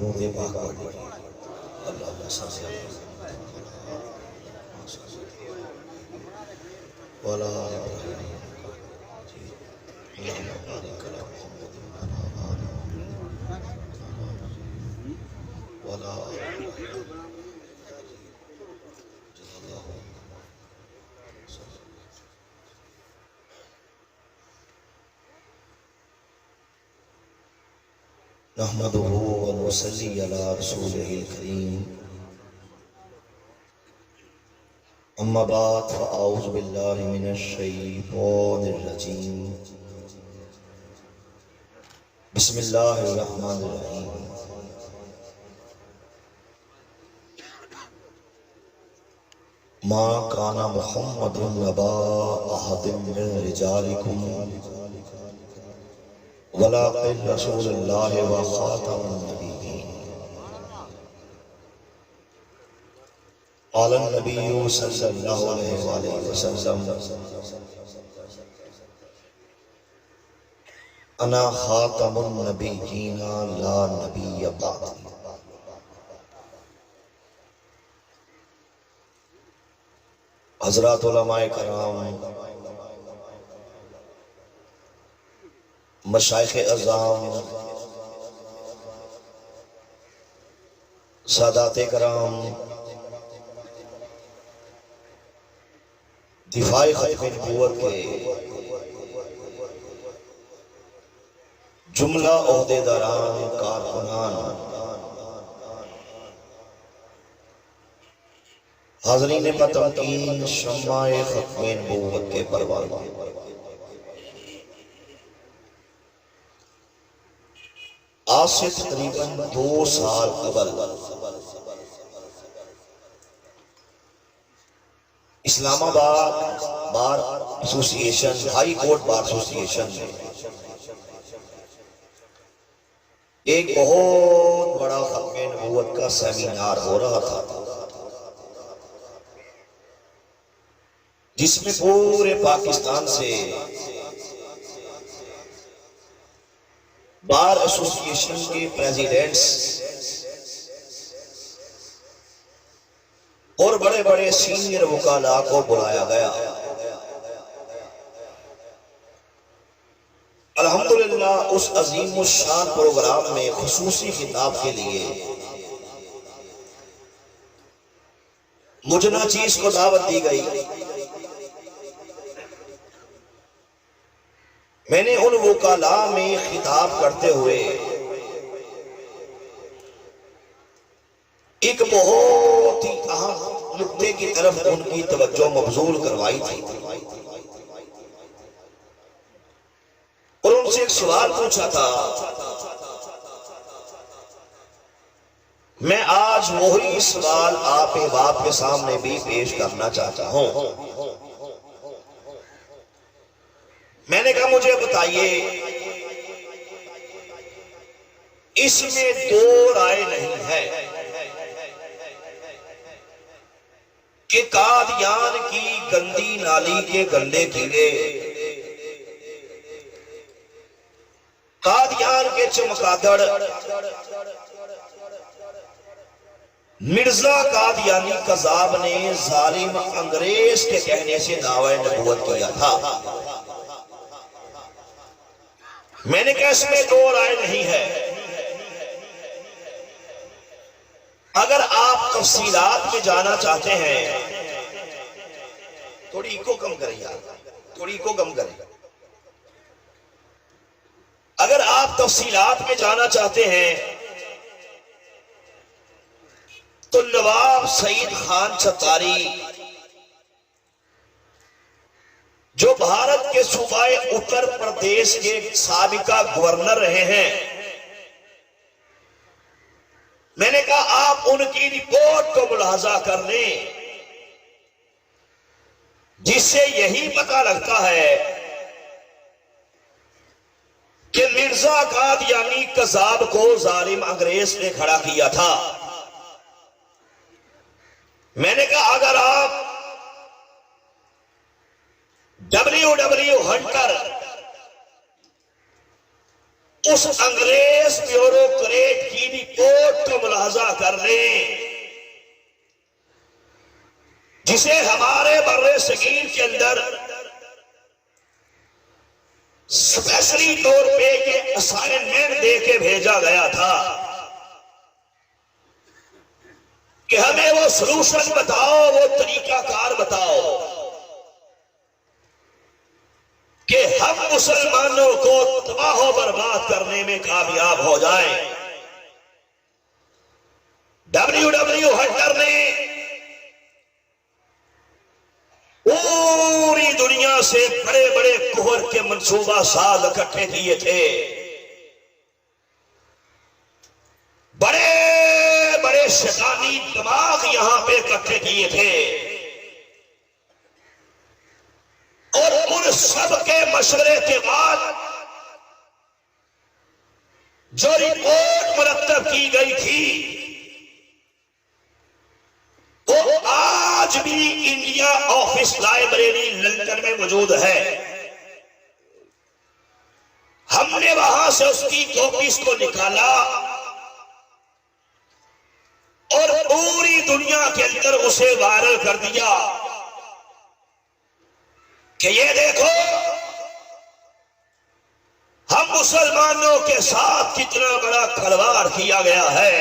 درود پاک پڑھیں اللہم صلی علی ولا اللہم بارک علی محمد ولا نحمده ونصلي على رسوله الكريم اما بعد فاعوذ بالله من الشيطان الرجيم بسم الله الرحمن الرحيم ما كان محمد نبا احد من رجالكم ولكن رسول الله وخاتم النبيين قال النبي صلى الله عليه وآله وسلم انا خاتم النبيين لا نبي بعدي حضرات علماء کرام، مشائخ اعظام، سادات کرام، دفاع ختم نبوت کے جملہ عہدیداران، کارکنان، حاضرین بتمکین شمع ختم نبوت کے پروانہ، آج سے تقریباً 2 سال قبل اسلام آباد بار ایسوسی ایشن، ہائی کورٹ بار ایسوسی ایشن میں ایک بہت بڑا ختم نبوت کا سیمینار ہو رہا تھا، جس میں پورے پاکستان سے بار ایسوسی ایشن کے پریزیڈنٹس اور بڑے بڑے سینئر وکلاء کو بلایا گیا۔ الحمدللہ اس عظیم الشان پروگرام میں خصوصی خطاب کے لیے مجھے ناچیز کو دعوت دی گئی۔ میں نے ان وکلاء میں خطاب کرتے ہوئے ایک بہت ہی اہم نکتے کی طرف ان کی توجہ مبذول کروائی تھی اور ان سے ایک سوال پوچھا تھا۔ میں آج وہی سوال آپ احباب کے سامنے بھی پیش کرنا چاہتا ہوں۔ میں نے کہا مجھے بتائیے، اس میں 2 رائے نہیں ہے کہ قادیان کی گندی نالی کے گندے کیڑے، قادیان کے چمگادڑ، مرزا قادیانی قذاب نے ظالم انگریز کے کہنے سے دعوی نبوت کیا تھا۔ میں نے کہا اس میں 2 رائے نہیں ہے۔ اگر آپ تفصیلات میں جانا چاہتے ہیں، تھوڑی ایکو کم کریں یار، تھوڑی ایکو کم کریں۔ اگر آپ تفصیلات میں جانا چاہتے ہیں تو نواب سعید خان ستاری، جو بھارت کے صوبہ اتر پردیش کے سابقہ گورنر رہے ہیں، میں نے کہا آپ ان کی رپورٹ کو ملاحظہ کر لیں، جس سے یہی پتہ لگتا ہے کہ مرزا قادیانی قذاب کو ظالم انگریز نے کھڑا کیا تھا۔ میں نے کہا اگر آپ WW ہنٹر اس انگریز بیوروکریٹ کی رپورٹ ملاحظہ کر لیں، جسے ہمارے بر صغیر کے اندر اسپیشلی طور پہ یہ اسائنمنٹ دے کے بھیجا گیا تھا کہ ہمیں وہ سلوشن بتاؤ، وہ طریقہ کار بتاؤ کہ ہم مسلمانوں کو تباہ و برباد کرنے میں کامیاب ہو جائیں۔ WW ہنٹر نے پوری دنیا سے بڑے بڑے کفر کے منصوبہ ساز اکٹھے کیے تھے، بڑے بڑے شیطانی دماغ یہاں پہ اکٹھے کیے تھے، اور ان سب کے مشورے کے بعد جو رپورٹ مرتب کی گئی تھی وہ آج بھی انڈیا آفس لائبریری لندن میں موجود ہے۔ ہم نے وہاں سے اس کی کاپیز کو نکالا اور پوری دنیا کے اندر اسے وائرل کر دیا کہ یہ دیکھو ہم مسلمانوں کے ساتھ کتنا بڑا کھلواڑ کیا گیا ہے،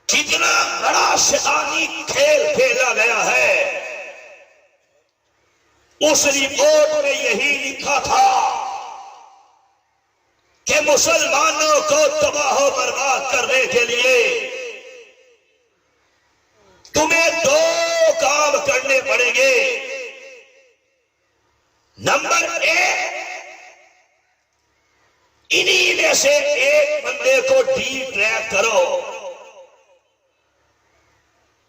کتنا بڑا شیطانی کھیل کھیلا گیا ہے۔ اس رپورٹ میں یہی لکھا تھا کہ مسلمانوں کو تباہ و برباد کرنے کے لیے تمہیں دو کام کرنے پڑیں گے۔ نمبر ایک، انہی میں سے ایک بندے کو ڈی ٹریک کرو،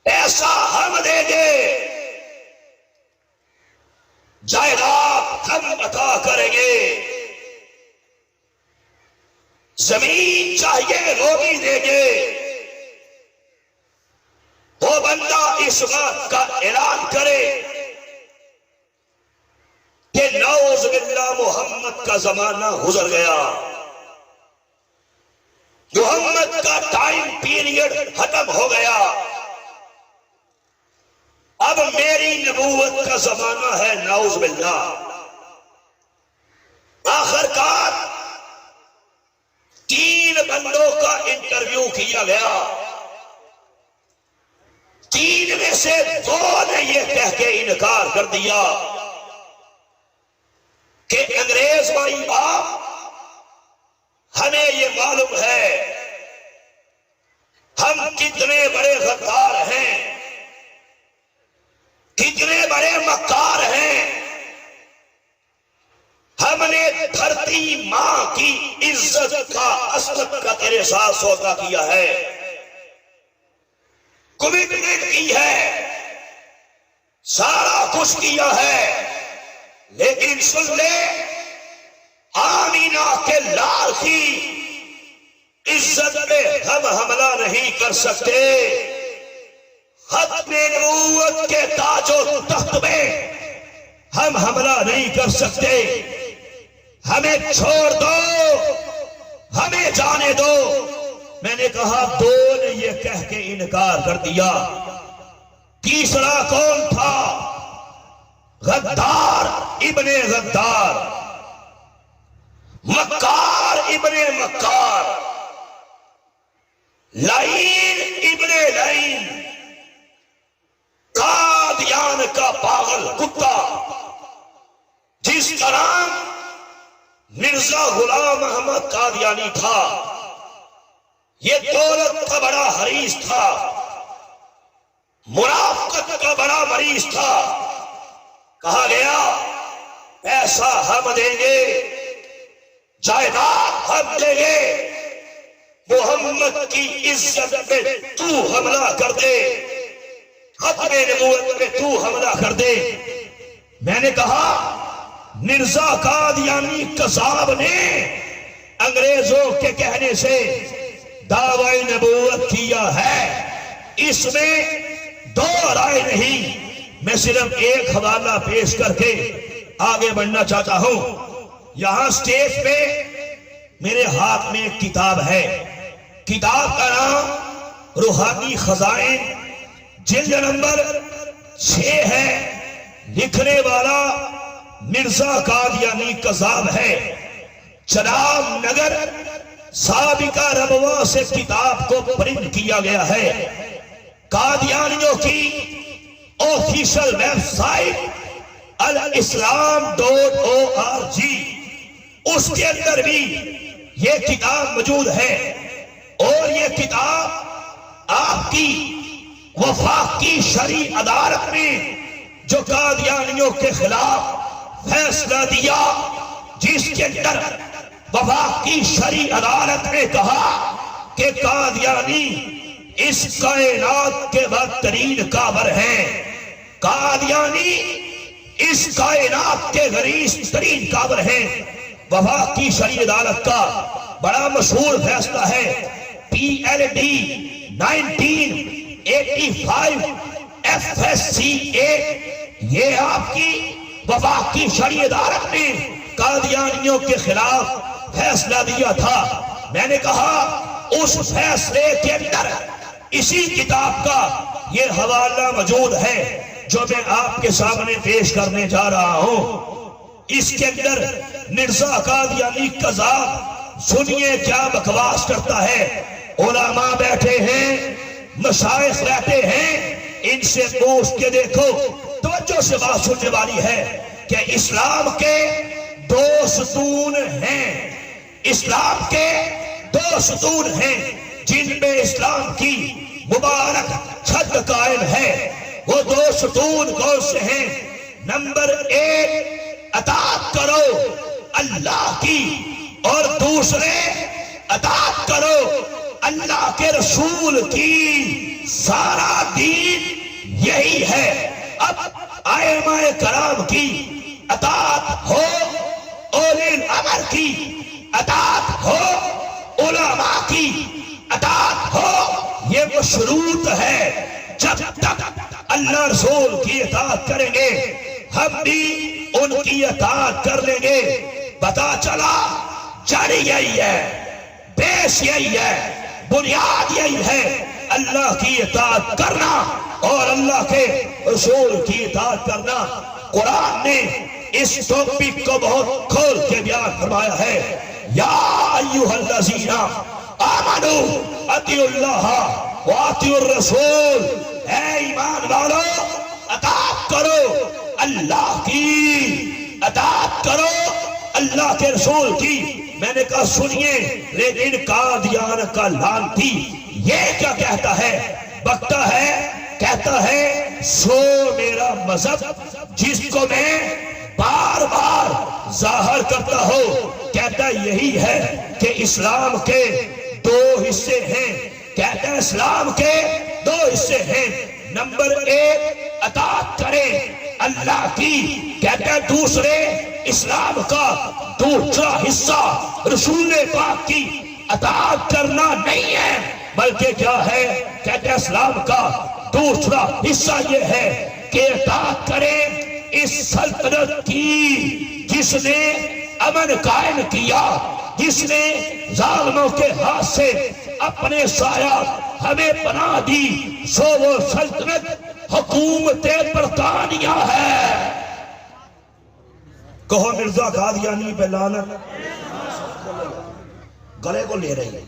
ایسا ہم دیں گے، جائیداد ہم عطا کریں گے، زمین چاہیے وہ بھی دیں گے۔ وہ بندہ اس بات کا اعلان کرے کہ نعوذ باللہ محمد کا زمانہ گزر گیا، محمد کا ٹائم پیریڈ ختم ہو گیا، اب میری نبوت کا زمانہ ہے، نعوذ باللہ۔ آخر کار 3 بندوں کا انٹرویو کیا گیا، 3 میں سے 2 نے یہ کہہ کے انکار کر دیا کہ انگریز بھائی باپ، ہمیں یہ معلوم ہے ہم کتنے بڑے غدار ہیں، کتنے بڑے مکار ہیں، ہم نے دھرتی ماں کی عزت کا، عصمت کا تیرے ساتھ سودا کیا ہے، کمٹمنٹ کی ہے، سارا کچھ کیا ہے، لیکن سن لے، آمینہ کے لال کی عزت پہ ہم حملہ نہیں کر سکتے، ختم نبوت کے تاج و تخت میں ہم حملہ نہیں کر سکتے، ہمیں چھوڑ دو، ہمیں جانے دو۔ میں نے کہا 2 نے یہ کہہ کے انکار کر دیا، تیسرا کون تھا؟ غدار ابن غدار، مکار ابن مکار، لعین ابن لعین، قادیان کا پاگل کتا، جس طرح مرزا غلام احمد قادیانی تھا، یہ دولت کا بڑا حریص تھا، منافقت کا بڑا مریض تھا۔ کہا گیا پیسہ ہم دیں گے، جائیداد ہم دیں گے، محمد کی عزت پہ تو حملہ کر دے، ختم نبوت پہ تو حملہ کر دے۔ میں نے کہا مرزا قادیانی قذاب نے انگریزوں کے کہنے سے دعوی نبوت کیا ہے، اس میں 2 رائے نہیں۔ میں صرف ایک حوالہ پیش کر کے آگے بڑھنا چاہتا ہوں۔ یہاں سٹیج پہ میرے ہاتھ میں ایک کتاب ہے، کتاب کا نام روحانی خزائن، جلد نمبر 6 ہے، لکھنے والا مرزا قادیانی کذاب ہے۔ چناب نگر سابقہ ربوہ سے کتاب کو پرنٹ کیا گیا ہے۔ قادیانیوں کی آفیشل ویب سائٹ الاسلام.org، اس کے اندر بھی یہ کتاب موجود ہے، اور یہ کتاب آپ کی وفاقی شرعی عدالت میں جو قادیانیوں کے خلاف فیصلہ دیا، جس کے اندر وفاقی شرعی عدالت نے کہا کہ قادیانی اس کائنات کے بدترین کافر ہیں، قادیانی اس کائنات کے غلیظ ترین کافر ہیں۔ وفاقی شرعی عدالت کا بڑا مشہور فیصلہ ہے PLD 1985 FSC 8۔ یہ آپ کی وفاقی شرعی عدالت نے قادیانیوں کے خلاف فیصلہ دیا تھا۔ میں نے کہا اس فیصلے کے اندر اسی کتاب کا یہ حوالہ موجود ہے جو میں آپ کے سامنے پیش کرنے جا رہا ہوں۔ اس کے اندر مرزا قادیانی کذاب سنیے کیا بکواس کرتا ہے۔ علماء بیٹھے ہیں، مشائخ بیٹھے ہیں، ان سے پوچھ کے دیکھو، توجہ سے بات سننے والی ہے کہ اسلام کے 2 ستون ہیں، اسلام کے 2 ستون ہیں جن میں اسلام کی مبارک چھت قائم ہے۔ وہ 2 ستون کون سے ہیں؟ نمبر 1، اطاعت کرو اللہ کی، اور دوسرے اطاعت کرو اللہ کے رسول کی۔ سارا دین یہی ہے۔ اب ائمہ کرام کی اطاعت ہو، اولی الامر کی اطاعت ہو، علماء کی اطاعت ہو، یہ مشروط ہے۔ جب تک اللہ رسول کی اطاعت کریں گے ہم بھی ان کی اطاعت کر لیں گے۔ پتا چلا جڑ یہی ہے، بیس یہی ہے، بنیاد یہی ہے، اللہ کی اطاعت کرنا اور اللہ کے رسول کی اطاعت کرنا۔ قرآن نے اس ٹاپک کو بہت کھول کے بیان فرمایا ہے۔ یا ایھا الذین آمنوا اطیعوا اللہ واطیعوا الرسول، اے ایمان والو اطاعت کرو اللہ کی، اطاعت کرو اللہ کے رسول کی۔ میں نے کہا سنیے، لیکن قادیان کا لعنتی یہ کیا کہتا ہے؟ بکتا ہے، کہتا ہے سو میرا مذہب جس کو میں بار بار ظاہر کرتا ہوں، کہتا یہی ہے کہ اسلام کے 2 حصے ہیں۔ کہتا ہے اسلام کے 2 حصے ہیں۔ نمبر 1 اطاعت کریں اللہ کی، کہتا ہے دوسرے اسلام کا دوسرا حصہ رسول پاک کی اطاعت کرنا نہیں ہے، بلکہ کیا ہے؟ کہتا ہے اسلام کا دوسرا حصہ یہ ہے کہ اطاعت کریں اس سلطنت کی جس نے امن قائم کیا، جس نے ظالموں کے ہاتھ سے اپنے سایہ ہمیں پناہ دی، سو وہ سلطنت حکومت برطانیہ ہے۔ کہو مرزا قادیانی پہ لعنت، گلے کو لے رہی ہے،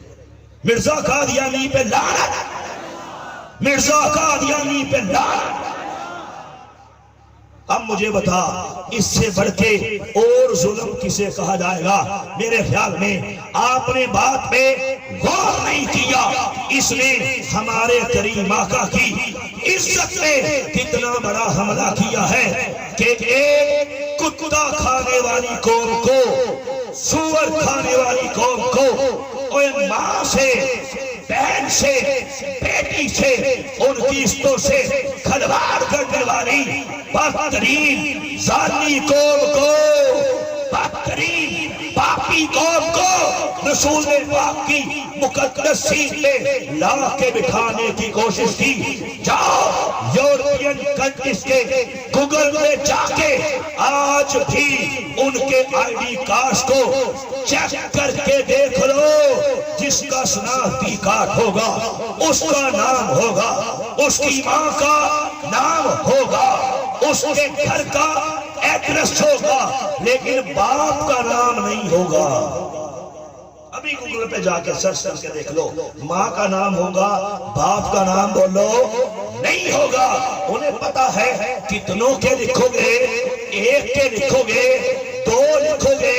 مرزا قادیانی پہ لعنت، مرزا قادیانی پہ لعنت۔ اب مجھے بتا اس سے بڑھ کے اور ظلم کسے کہا جائے گا؟ میرے خیال میں آپ نے بات پہ غور نہیں کیا۔ اس نے ہمارے کریم آقا کی عزت پہ کتنا بڑا حملہ کیا ہے کہ ایک کتا کھانے والی قوم کو، سور کھانے والی قوم کو، اور ماں سے، بہن سے، بیٹی سے، ان کی عزتوں سے کھلواڑ کرنے والی بدترین ظالمی قوم کو، بدترین پاپ اپنی قوم کو رسول پاک کی مقدس سیٹ پہ لا کے بٹھانے کی کوشش کی۔ جاؤ یورپین کنٹریز کے گوگل میں جا کے آج بھی ان کے آئی ڈی کارڈز کو چیک کر کے دیکھ لو، جس کا شناختی کارڈ ہوگا اس کا نام ہوگا، اس کی ماں کا نام ہوگا، اس کے گھر کا ایڈریس ہوگا، لیکن باپ کا نام نہیں ہوگا۔ ابھی گوگل پہ جا کے سرچ کر کے دیکھ لو، ماں کا نام ہوگا، باپ کا نام بولو نہیں ہوگا۔ انہیں پتا ہے کتنوں کے لکھو گے، ایک کے لکھو گے، دو لکھو گے،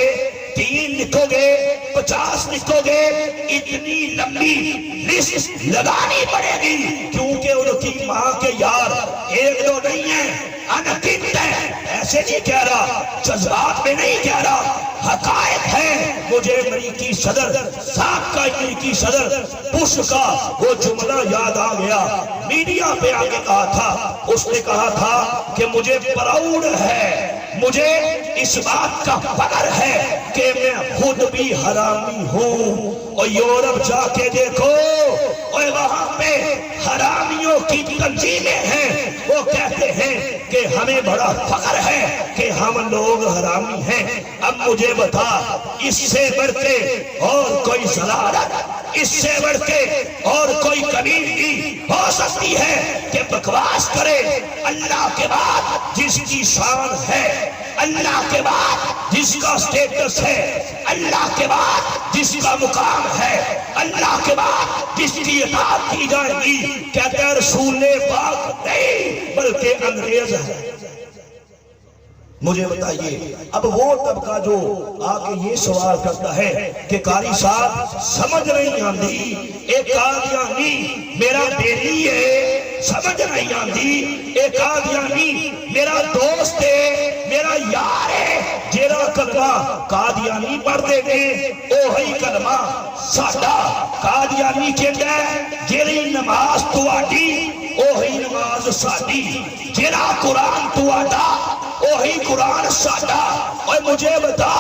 3 لکھو گے، 50 لکھو گے، اتنی لمبی لسٹ لگانی پڑے گی، کیونکہ ان کی ماں کے یار ایک دو نہیں ہیں، انگنت ہیں۔ ایسے نہیں کہہ رہا، جذبات میں نہیں کہہ رہا، حقائق ہے۔ مجھے امریکی صدر، سابقہ امریکی صدر بش کا وہ جملہ یاد آ گیا، میڈیا پہ آگے کہا تھا، اس نے کہا تھا کہ مجھے پراؤڈ ہے، مجھے اس بات کا فخر ہے کہ میں خود بھی حرامی ہوں۔ اور یورپ جا کے دیکھو، اور وہاں پہ حرامیوں کی تنظیمیں ہیں، وہ کہتے ہیں کہ ہمیں بڑا فخر ہے کہ ہم لوگ حرامی ہیں۔ اب مجھے بتا، اس سے بڑھ کے اور کوئی ضلالت، اس سے بڑھ کے اور کوئی کمیونٹی ہو سکتی ہے کہ بکواس کرے اللہ کے بعد جس کی شان ہے، اللہ کے بعد جس کا سٹیٹس ہے، اللہ کے بعد جس کا مقام ہے، اللہ کے بعد جس کی اطاعت کی جائے گی، کہتے ہیں رسول پاک نہیں بلکہ انگریز ہے۔ مجھے بتائیے، اب وہ طبقہ جو آ کے یہ سوال کرتا ہے کہ قاری صاحب سمجھ نہیں آندی، ایک قادیانی میرا بیلی ہے، سمجھ نہیں آندی، ایک قادیانی میرا دوست ہے، میرا یار ہے، جیرا کلمہ قادیانی پڑھ دے دے، اوہی کلمہ ساڈا قادیانی کہتا ہے، جیری نماز تو آٹی اوہی نماز ساڈی، جیرا قرآن تو آٹا وہی قرآن ساڈا۔ اور مجھے بتا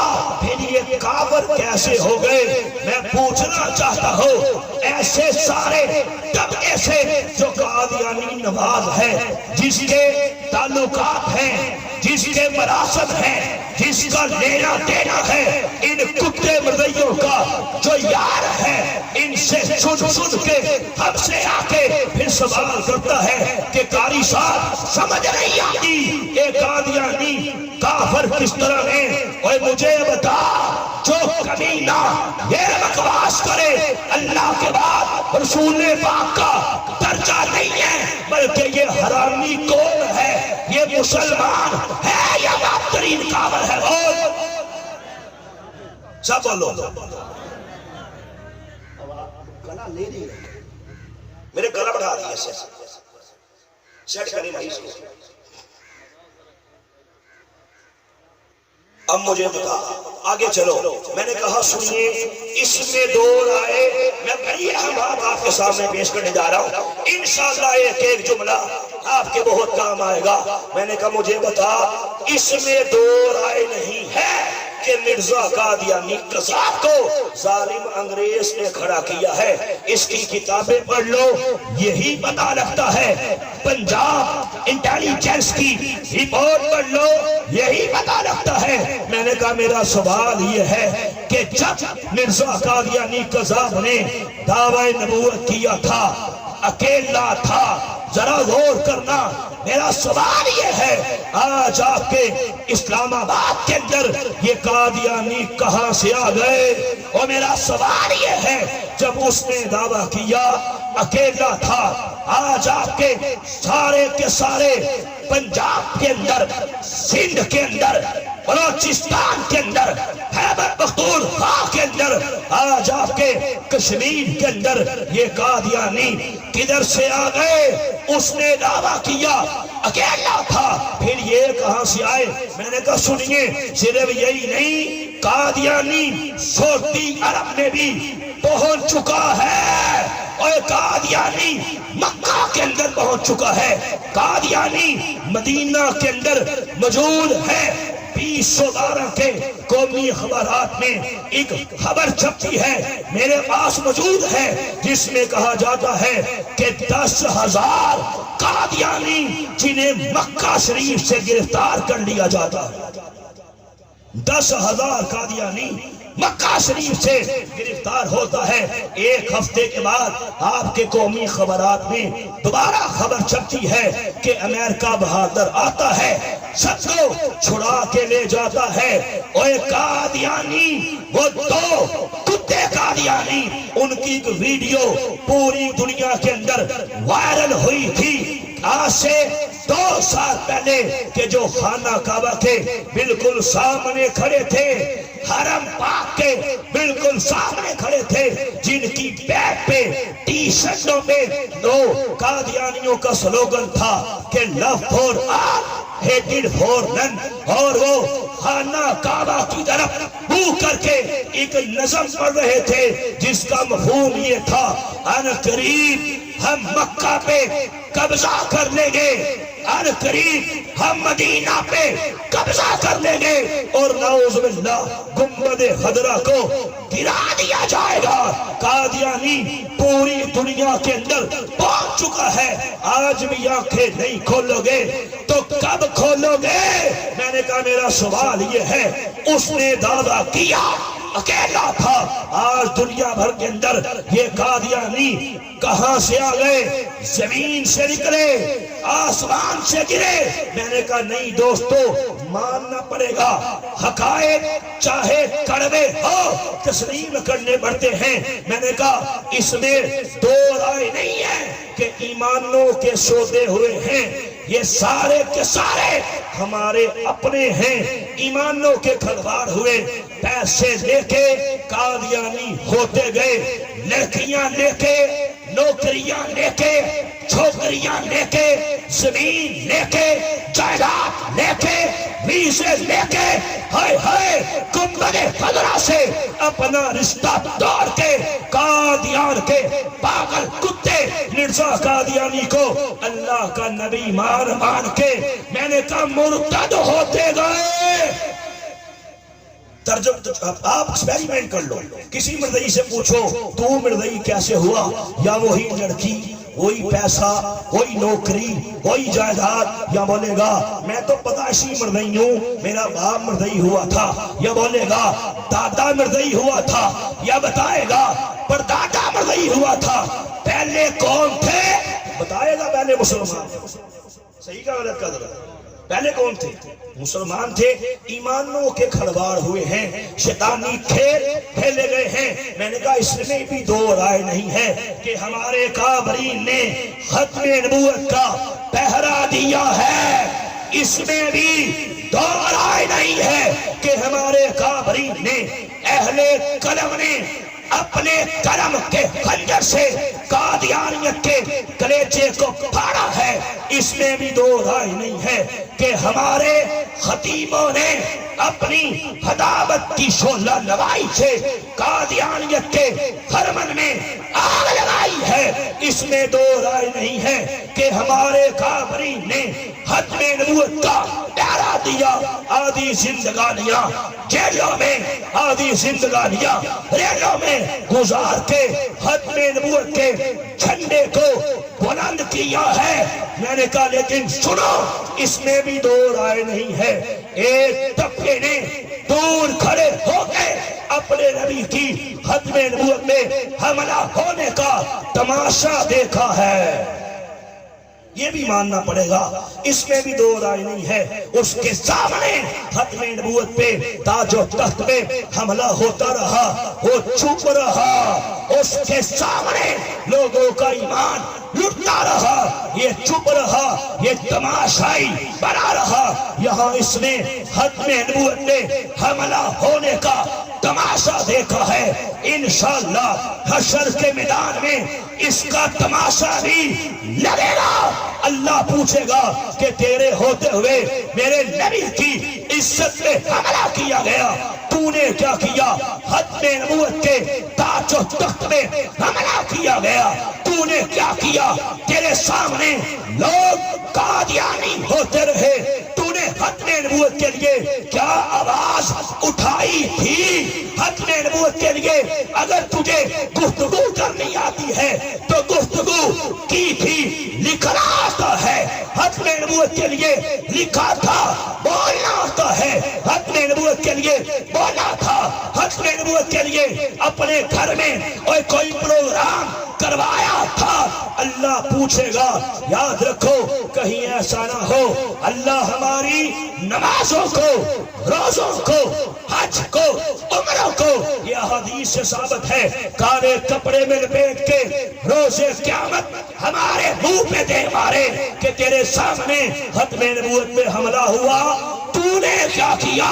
پھر یہ کافر کیسے ہو گئے؟ میں پوچھنا چاہتا ہوں ایسے سارے طبقے سے جو قادیانی نواز ہے، جس کے تعلقات ہیں، جس کے مراثت ہیں، جس کا لینا دینا ہے، ان کتے مردیوں کا جو یار ہے، ان سے سن کے ہم سے آ کے پھر سوال کرتا ہے کہ قاری صاحب سمجھ نہیں آتی ایک قادیانی کافر کس طرح ہے؟ اور مجھے بتا، جو کمینہ یہ بکواس کرے اللہ کے بعد رسول پاک کا درجہ نہیں ہے بلکہ یہ حرامی کون ہے؟ یہ مسلمان ہے یا بدترین کافر ہے؟ اور سب بولو، گلا لے رہی ہے، میرے گلا بڑھا رہی ہے، سیٹ کریں بھائی اس کو۔ اب مجھے بتا، آگے چلو، میں نے کہا سنیے، اس میں دو رائے میں بڑی اہم بات آپ کے سامنے پیش کرنے جا رہا ہوں، انشاءاللہ ایک جملہ آپ کے بہت کام آئے گا۔ میں نے کہا مجھے بتا، اس میں دو رائے نہیں ہے کہ مرزا قادیانی قذاب کو ظالم انگریز نے کھڑا کیا ہے۔ اس کی کتابیں پڑھ لو، یہی پتہ لگتا ہے۔ پنجاب انٹیلیجنس کی رپورٹ پڑھ لو، یہی پتہ لگتا ہے۔ میں نے کہا میرا سوال یہ ہے کہ جب مرزا قادیانی قذاب نے دعوی نبوت کیا تھا، اکیلا تھا، ذرا غور کرنا، میرا سوال یہ ہے آج آپ کے اسلام آباد کے اندر یہ قادیانی کہاں سے آ گئے؟ اور میرا سوال یہ ہے جب اس نے دعویٰ کیا اکیلا تھا، آج آپ کے سارے پنجاب کے اندر، سندھ کے اندر، بلوچستان کے اندر، خیبر پختونخوا کے اندر، آج آپ کے کشمیر کے اندر یہ قادیانی کدھر سے آ گئے؟ اس نے دعویٰ کیا اکیلا تھا، پھر یہ کہاں سے آئے؟ میں نے کہا سنیے، صرف یہی نہیں، قادیانی سعودی عرب میں بھی پہنچ چکا ہے، اور قادیانی مکہ کے اندر پہنچ چکا ہے، قادیانی مدینہ کے اندر موجود ہے۔ 2012 کے قومی اخبارات میں ایک خبر چھپتی ہے، میرے پاس موجود ہے، جس میں کہا جاتا ہے کہ 10,000 قادیانی جنہیں مکہ شریف سے گرفتار کر لیا جاتا ہے۔ 10,000 قادیانی مکہ شریف سے گرفتار ہوتا ہے۔ ایک ہفتے کے بعد آپ کے قومی خبرات میں دوبارہ خبر چھپتی ہے کہ امریکہ بہادر آتا ہے، سب کو چھڑا کے لے جاتا ہے۔ اور قادیانی، وہ 2 کتے قادیانی، ان کی ایک ویڈیو پوری دنیا کے اندر وائرل ہوئی تھی۔ آج سے 2 سال پہلے کہ جو خانہ کعبہ کے بالکل سامنے کھڑے تھے، حرم پاک کے بالکل سامنے کھڑے تھے، جن کی بیک پہ ٹی شرٹوں پہ 2 قادیانیوں کا سلوگن تھا کہ لو فور آل ہیٹڈ فور نن، اور وہ خانہ کعبہ کی طرف منہ کر کے ایک نظم پڑھ رہے تھے جس کا مفہوم یہ تھا، ان قریب ہم مکہ پہ قبضہ کر لیں گے، ان قریب ہم مدینہ پہ قبضہ کر لیں گے، اور نعوذ باللہ گنبد خضرا کو گرا دیا جائے گا۔ قادیانی پوری دنیا کے اندر پہنچ چکا ہے۔ آج بھی آنکھیں نہیں کھولو گے تو کب کھولو گے؟ میں نے کہا میرا سوال یہ ہے، اس نے دعویٰ کیا اکیلا تھا، آج دنیا بھر کے اندر یہ قادیانی کہاں سے آ گئے؟ زمین سے نکلے، آسمان سے گرے؟ میں نے کہا نہیں دوستو، ماننا پڑے گا، حقائق چاہے کڑوے ہو تسلیم کرنے پڑتے ہیں۔ میں نے کہا اس میں 2 رائے نہیں ہے کہ ایمانوں کے سودے ہوئے ہیں، یہ سارے کے سارے ہمارے اپنے ہیں، ایمانوں کے کھلواڑ ہوئے، پیسے لے کے قادیانی ہوتے گئے، لڑکیاں لے کے، نوکریاں لے کے، چھوکریاں لے کے، زمین لے کے، جائیداد لے کے، ویزے لے کے، ہائے ہائے گنبد خضرا سے اپنا رشتہ توڑ کے قادیان کے پاگل کتے مرزا قادیانی کو اللہ کا نبی مان کے میں نے کہا مرتد ہوتے گئے۔ آپ ایکسپیریمنٹ کر لو، کسی مردئی سے پوچھو تو مردئی کیسے ہوا، یا وہی لڑکی، وہی پیسہ، وہی نوکری، وہی جائیداد، یا بولے گا میں تو پیدائشی مردئی ہوں، میرا باپ مردئی ہوا تھا، یا بولے گا دادا مردئی ہوا تھا، یا بتائے گا پردادا مردئی ہوا تھا۔ پہلے کون تھے بتائے گا؟ پہلے مسلمان۔ صحیح کا غلط کا ذرا؟ پہلے کون تھے؟ مسلمان تھے، ایمانوں کے کھلواڑ ہوئے ہیں، شیطانی کھیل کھیلے گئے ہیں۔ میں نے کہا اس میں بھی 2 رائے نہیں ہے کہ ہمارے کابرین نے ختم نبوت کا پہرا دیا ہے، اس میں بھی 2 رائے نہیں ہے کہ ہمارے کابرین نے، اہل قلم نے اپنے قلم کے خنجر سے قادیانیت کے کلیجے کو پھاڑا ہے، اس میں بھی 2 رائے نہیں ہے کہ ہمارے خطیبوں نے اپنی ہدابت کی شعلہ نوائی سے قادیانیت کے خرمن میں آگ لگائی ہے، اس میں 2 رائے نہیں ہے کہ ہمارے کابرین نے ختم نبوت کا پہرا دیا۔ آدھی زندگانیاں جیلوں میں، آدھی زندگانیاں ریلوں میں گزار کے ختم نبوت کے جھنڈے کو بلند کیا ہے۔ میں نے کہا لیکن سنو، اس میں بھی 2 رائے نہیں ہے۔ ایک طبقے نے دور کھڑے ہو کے اپنے نبی کی ختم نبوت میں حملہ ہونے کا تماشا دیکھا ہے، یہ بھی ماننا پڑے گا، اس میں بھی 2 رائے نہیں ہے۔ اس کے سامنے ختم نبوت پہ تاج و تخت میں حملہ ہوتا رہا، وہ چپ رہا، اس کے سامنے لوگوں کا ایمان لٹتا رہا، یہ چپ رہا، یہ تماشائی بنا رہا۔ یہاں اس نے ختم نبوت میں حملہ ہونے کا تماشا دیکھا ہے، انشاءاللہ حشر کے میدان میں اس کا تماشا بھی لگے گا۔ اللہ پوچھے گا کہ تیرے ہوتے ہوئے میرے نبی کی عزت میں حملہ کیا گیا، تو نے کیا کیا؟ ختم نبوت کے تاج و تخت میں حملہ کیا گیا، تو نے کیا کیا؟ تیرے سامنے لوگ قادیانی ہوتے رہے، تو نے ختم نبوت کے لیے کیا آواز اٹھائی تھی؟ ختم نبوت کے لیے اگر تجھے گفتگو کرنی آتی ہے تو گفتگو کی تھی، لکھنا آتا ہے ختم نبوت کے لیے، لکھا تھا، بولنا آتا ہے ختم نبوت کے لیے، بولا تھا ختم نبوت کے لیے، اپنے گھر میں اور کوئی پروگرام کروایا تھا۔ اللہ پوچھے گا، یاد رکھو کہیں ایسا نہ ہو اللہ ہماری نمازوں کو، روزوں کو، حج کو، عمروں کو، یہ حدیث سے ثابت ہے، کالے کپڑے میں لپیٹ کے روز قیامت ہمارے منہ پہ دے مارے کہ تیرے سامنے ختم نبوت پہ حملہ ہوا، تو نے کیا کیا؟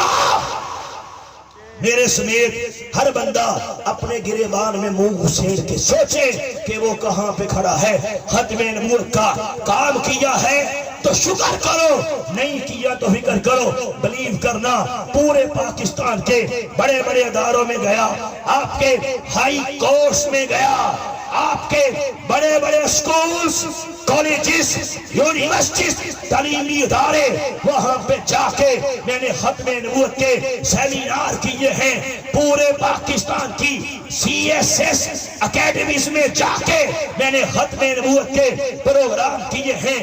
میرے سمیت ہر بندہ اپنے گریبان میں منہ گھسیٹ کے سوچے کہ وہ کہاں پہ کھڑا ہے۔ ختم نبوت کا کام کیا ہے تو شکر کرو، نہیں کیا تو فکر کرو۔ بلیو کرنا، پورے پاکستان کے بڑے بڑے اداروں میں گیا، آپ کے ہائی کورٹس میں گیا، آپ کے بڑے بڑے سکولز، کالجز، یونیورسٹیز، تعلیمی ادارے، وہاں پہ جا کے میں نے ختم نبوت کے سیمینار کیے ہیں۔ پورے پاکستان کی سی ایس ایس اکیڈمیز میں جا کے میں نے ختم نبوت کے پروگرام کیے ہیں۔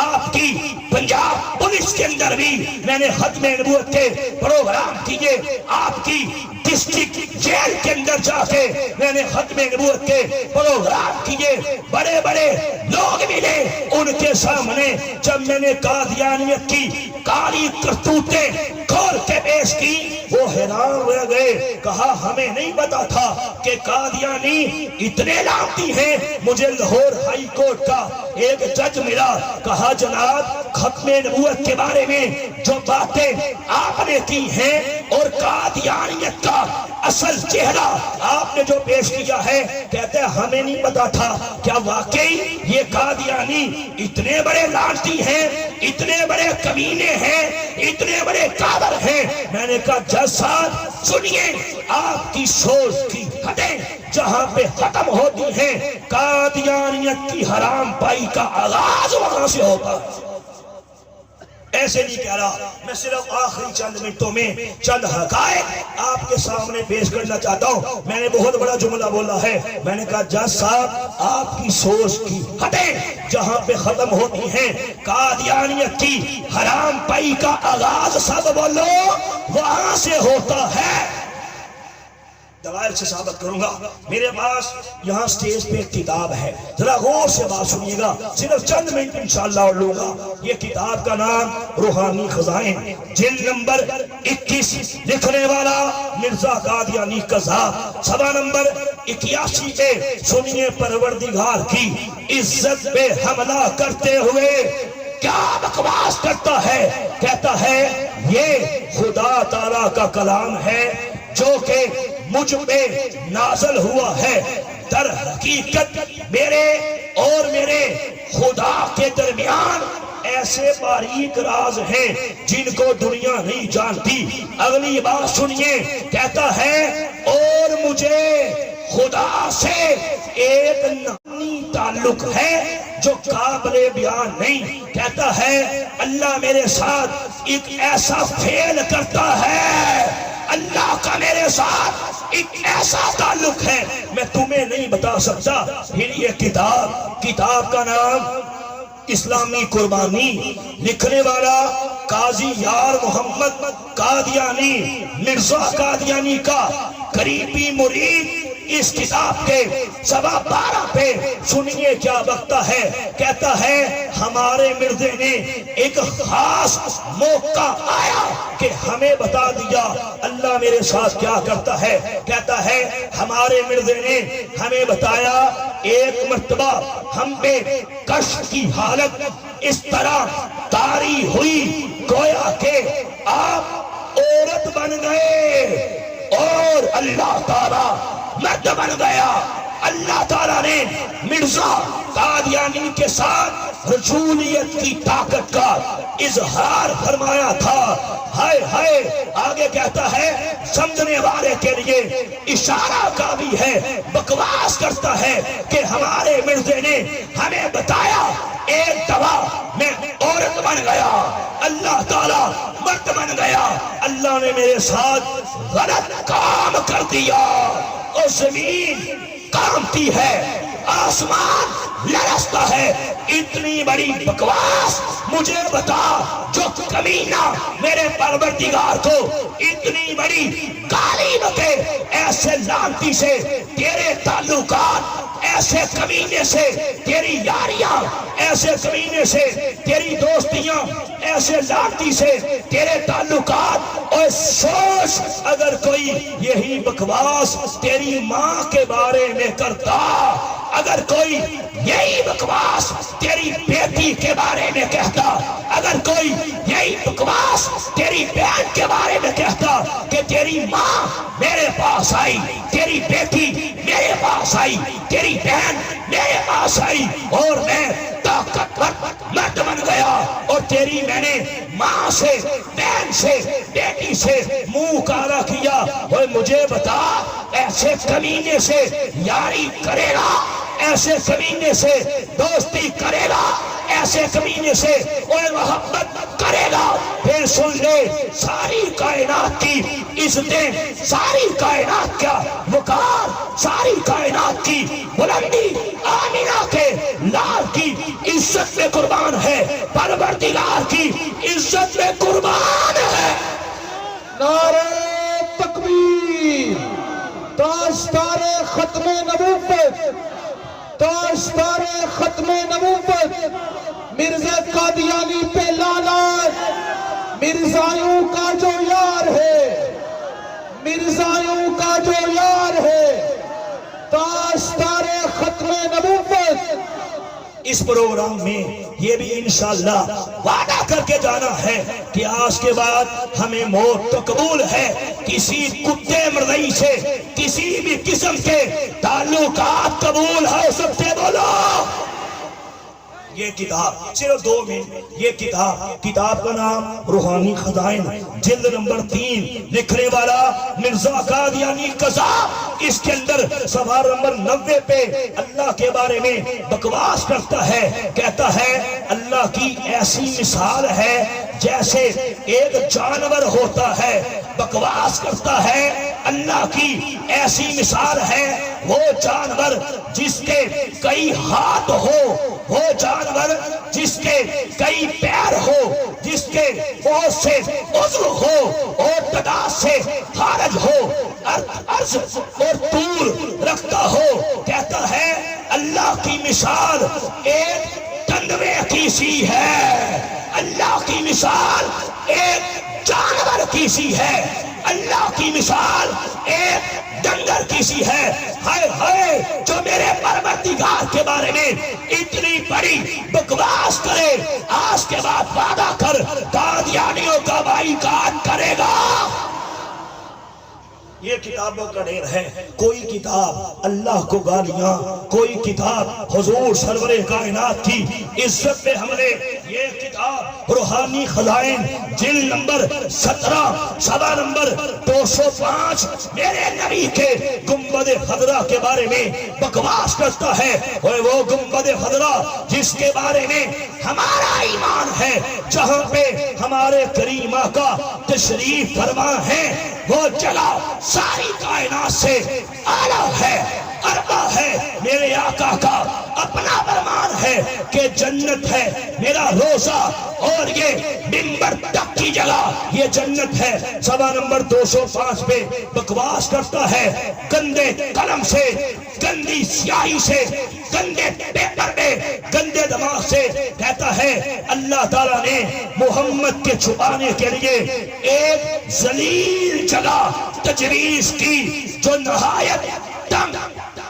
آپ کی پنجاب پولیس کے اندر بھی میں نے ختم نبوت کے پروگرام کیے۔ آپ کی ڈسٹرکٹ جیل کے اندر جا کے میں نے ختم نبوت کے پروگرام کیے۔ بڑے بڑے لوگ ملے، ان کے سامنے جب میں نے قادیانیت کی کالی کرتوتیں کھول کے پیش کی، وہ حیران ہو گئے، کہا ہمیں نہیں پتا تھا کہ قادیانی اتنے لانتی ہیں۔ مجھے لاہور ہائی کورٹ کا ایک جج ملا، کہا جناب ختم نبوت کے بارے میں جو باتیں آپ نے کی ہیں اور قادیانیت کا اصل چہرہ آپ نے جو پیش کیا ہے، کہتے ہیں ہمیں نہیں پتا تھا، کیا واقعی یہ قادیانی اتنے بڑے لانتی ہیں، اتنے بڑے کمینے ہیں، اتنے بڑے کافر ہیں؟ میں نے کہا جج صاحب سنیے، آپ کی سوچ کی حدیں جہاں پہ ختم ہوتی ہیں، قادیانیت کی حرام پائی کا آغاز وہاں سے ہوتا ہے۔ ایسے نہیں کہہ رہا، میں صرف آخری چند منٹوں میں چند حقائق آپ کے سامنے پیش کرنا چاہتا ہوں۔ میں نے بہت بڑا جملہ بولا ہے، میں نے کہا جج صاحب آپ کی سوچ کی حدیں جہاں پہ ختم ہوتی ہیں، قادیانیت کی حرام پائی کا آغاز سب بولو وہاں سے ہوتا ہے۔ دلائل سے ثابت کروں گا۔ میرے پاس یہاں سٹیج پہ ایک کتاب ہے، ذرا غور سے بات سنیے گا، صرف چند منٹ انشاءاللہ اور لوں گا۔ یہ کتاب کا نام روحانی خزائن، جلد نمبر 21، لکھنے والا مرزا قادیانی قذاب، صفحہ نمبر 81 پہ سنیے پروردگار کی عزت پہ حملہ کرتے ہوئے کیا بکواس کرتا ہے۔ کہتا ہے یہ خدا تعالیٰ کا کلام ہے جو کہ مجھ پہ نازل ہوا ہے، در حقیقت میرے اور میرے خدا کے درمیان ایسے باریک راز ہیں جن کو دنیا نہیں جانتی۔ اگلی بات سنیے، کہتا ہے اور مجھے خدا سے ایک نامی تعلق ہے جو قابل بیان نہیں۔ کہتا ہے اللہ میرے ساتھ ایک ایسا فعل کرتا ہے، اللہ کا میرے ساتھ ایک ایسا تعلق ہے میں تمہیں نہیں بتا سکتا۔ پھر یہ کتاب کا نام اسلامی قربانی، لکھنے والا قاضی یار محمد قادیانی، مرزا قادیانی کا قریبی مرید۔ اس کتاب کے صفحہ 12 پہ سنیے کیا بکتا ہے۔ کہتا ہے ہمارے مردے نے ایک خاص موقع آیا کہ ہمیں بتا دیا اللہ میرے ساتھ کیا کرتا ہے۔ کہتا ہے ہمارے مردے نے ہمیں بتایا ایک مرتبہ ہم پہ کشف کی حالت اس طرح طاری ہوئی گویا کہ آپ عورت بن گئے اور اللہ تعالیٰ مرد بن گیا۔ اللہ تعالیٰ نے مرزا قادیانی کے ساتھ رسولیت کی طاقت کا اظہار فرمایا تھا. ہائے ہائے آگے کہتا ہے سمجھنے والے کے لیے اشارہ کافی ہے. بکواس کرتا ہے کہ ہمارے مرزے نے ہمیں بتایا ایک دوا میں عورت بن گیا, اللہ تعالیٰ مرد بن گیا. اللہ نے میرے ساتھ غلط کام کر دیا. اور زمین کانپتی ہے, آسمان لرزتا ہے. اتنی بڑی بکواس مجھے بتا جو کمینہ میرے پروردگار کو اتنی بڑی گالی بکے. ایسے لعنتی سے تیرے تعلقات, ایسے کمینے سے تیری یاریاں, ایسے کمینے سے تیری دوستیاں, ایسے لعنتی سے تیرے تعلقات. اور سوچ اگر کوئی یہی بکواس تیری ماں کے بارے میں کرتا, اگر کوئی یہی بکواس تیری بیٹی کے بارے میں کہتا, اگر کوئی یہی بکواس تیری بہن کے بارے میں کہتا کہ تیری ماں میرے پاس آئی, تیری بیٹی میرے پاس آئی, تیری بہن میرے پاس آئی اور میں طاقتور مرد بن گیا, اور تیری میں نے ماں سے, بہن سے, بیٹی سے منہ کالا کیا. اور مجھے بتا ایسے کمینے سے یاری کرے گا, ایسے کمینے سے دوستی کرے گا, ایسے کمینے سے اور محبت کرے گا. پھر سن لے ساری کائنات کی عزتیں, ساری کائنات کا وقار, ساری کائنات کی بلندی آمینہ کے لال کی عزت میں قربان ہے, پروردگار کی عزت میں قربان ہے. نعرہ تکبیر, تاجدار ختم نبوت, تاجدار ختم نبوت, مرزا قادیانی پہ لعنت. مرزایوں کا جو یار ہے, مرزایوں کا جو یار ہے, تاجدار ختم نبوت. اس پروگرام میں یہ بھی انشاءاللہ وعدہ کر کے جانا ہے کہ آج کے بعد ہمیں موت تو قبول ہے. کسی کتے مرئی سے کسی بھی قسم کے تعلقات قبول ہو سکتے. بولو یہ کتاب صرف 2 منٹ, یہ کتاب کا نام روحانی خزائن, جلد نمبر 3, لکھنے والا مرزا قادیانی قذاب. اس کے اندر صفحہ نمبر 90 پہ اللہ کے بارے میں بکواس کرتا ہے, کہتا ہے اللہ کی ایسی مثال ہے جیسے ایک جانور ہوتا ہے. بکواس کرتا ہے اللہ کی ایسی مثال ہے وہ جانور جس کے کئی ہاتھ ہو, وہ جانور جس کے کئی پیر ہو, جس کے بہت سے عضو ہو اور تعداد سے خارج ہو, عرض اور طول رکھتا ہو. کہتا ہے اللہ کی مثال ایک تندوے کی سی ہے, اللہ کی مثال ایک جانور کی سی ہے, اللہ کی مثال ایک ڈنگر کی سی ہے. ہائے ہائے جو میرے پروردگار کے بارے میں اتنی بڑی بکواس کرے, آج کے بعد وعدہ کر قادیانیوں کا بائیکاٹ کرے گا. یہ کتابوں کا ڈھیر ہے. کوئی کتاب اللہ کو گالیاں, کوئی کتاب حضور سرور کائنات کی عزت پہ حملے. یہ کتاب روحانی خزائن جلد نمبر 17 صفحہ نمبر 205 میرے نبی کے گنبد خضرا کے بارے میں بکواس کرتا ہے. اور وہ گنبد خضرا جس کے بارے میں ہمارا ایمان ہے, جہاں پہ ہمارے کریم آقا تشریف فرما ہے, وہ جگہ ساری کائنات سے اعلیٰ ہے, اربا ہے. میرے آقا کا اپنا فرمان ہے کہ جنت ہے میرا روزہ, اور یہ منبر تک کی جگہ یہ جنت ہے. صفحہ نمبر 205 پہ بکواس کرتا ہے گندے قلم سے, گندی سیاہی سے, گندے پیپر میں, گندے دماغ سے. کہتا ہے اللہ تعالیٰ نے محمد کے چھپانے کے لیے ایک ذلیل جگہ تجویز کی جو نہایت تنگ,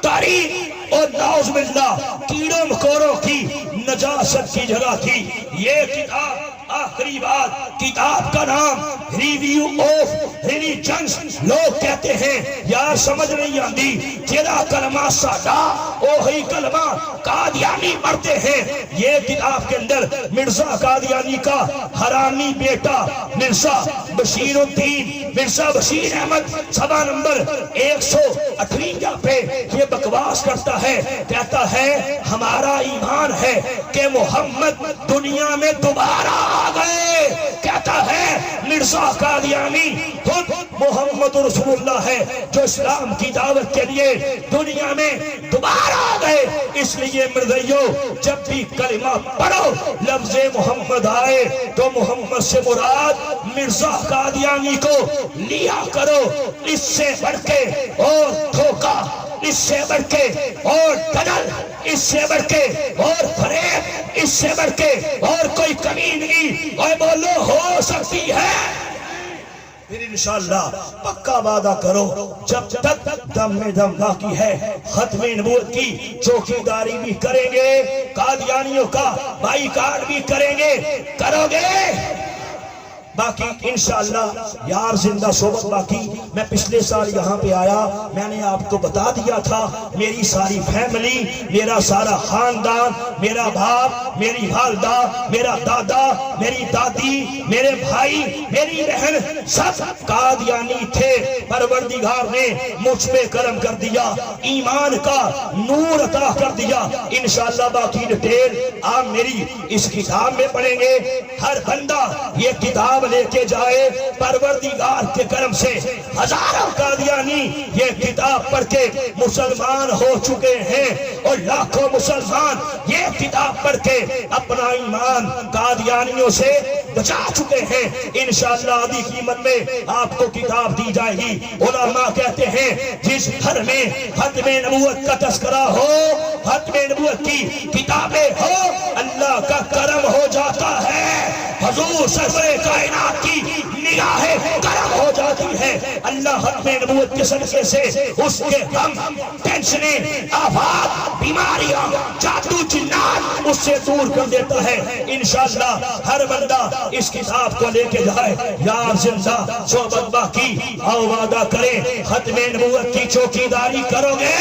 تاریخ اور نعوذ باللہ کیڑوں مکوڑوں کی نجاست کی جگہ تھی. یہ کتاب آخری بات، کتاب کا نام ریویو آف ریلیجنز. لوگ کہتے ہیں یار سمجھ نہیں آتی، تیرا کلمہ ساڈا وہی کلمہ قادیانی پڑھتے ہیں. یہ کتاب کے اندر مرزا قادیانی کا حرامی بیٹا مرزا بشیر الدین، مرزا بشیر احمد صفحہ نمبر 158 پہ یہ بکواس کرتا ہے. کہتا ہے ہمارا ایمان ہے کہ محمد دنیا میں دوبارہ آ گئے. کہتا ہے مرزا قادیانی خود محمد رسول اللہ ہے جو اسلام کی دعوت کے لیے دنیا میں دوبارہ آ گئے. اس لیے مرزائیو جب بھی کلمہ پڑھو لفظ محمد آئے تو محمد سے مراد مرزا قادیانی کو لیا کرو. اس سے بڑھ کے اور دھوکہ، اس سے بڑھ کے اور دجل، اس سے بڑھ کے اور فریب، اس سے بڑھ کے اور کوئی کمی نہیں اور بولو ہو سکتی ہے. پھر انشاءاللہ پکا وعدہ کرو جب تک دم میں دم باقی ہے ختم نبوت کی چوکیداری بھی کریں گے، قادیانیوں کا بائیکاٹ بھی کریں گے. کرو گے؟ باقی انشاءاللہ یار زندہ صحبت باقی. میں پچھلے سال یہاں پہ آیا، میں نے آپ کو بتا دیا تھا میری ساری فیملی، میرا سارا خاندان، میرا باپ، میری والدہ، میرا دادا، میری دادی، میرے بھائی، میری بہن سب قادیانی تھے. پروردگار نے مجھ پہ کرم کر دیا، ایمان کا نور عطا کر دیا. انشاءاللہ باقی ڈیٹیل آپ میری اس کتاب میں پڑھیں گے. ہر بندہ یہ کتاب لے کے جائے، پروردگار کے کرم سے ہزاروں قادیانی یہ کتاب پڑھ کے مسلمان ہو چکے ہیں اور لاکھوں مسلمان یہ کتاب پڑھ کے اپنا ایمان قادیانیوں سے بچا چکے ہیں. انشاءاللہ آدھی قیمت میں آپ کو کتاب دی جائے گی. علماء کہتے ہیں جس گھر میں ختم نبوت کا تذکرہ ہو، ختم نبوت کی کتابیں ہو، اللہ کا کرم ہو جاتا ہے. حضور سرور کائنات کی نگاہیں کرم ہو جاتی ہے. اللہ ختم نبوت کے صدقے سے اس کے غم، ٹینشنیں، آفات، بیماریاں، جادو، جنات اس سے دور کر دیتا ہے. انشاءاللہ ہر بندہ اس کتاب کو لے کے جائے. یار زندہ صحبت باقی، آؤ وعدہ کریں ختم نبوت کی چوکیداری کرو گے،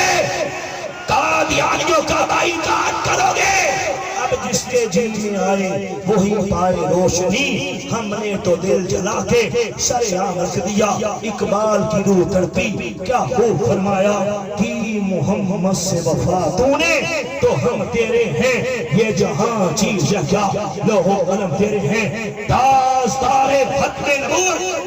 قادیانیوں کا بائیکاٹ کرو گے. اب جس کے جن میں آئے وہی پائے روشنی. ہم نے تو دل جلا کے سر عام رکھ دیا. اقبال کی روح تڑپی کیا خوب فرمایا کہ محمد سے وفا تو نے تو ہم تیرے ہیں. یہ جہاں چیز کیا لوہو قلم تیرے ہیں. تاجدار ختم نبوت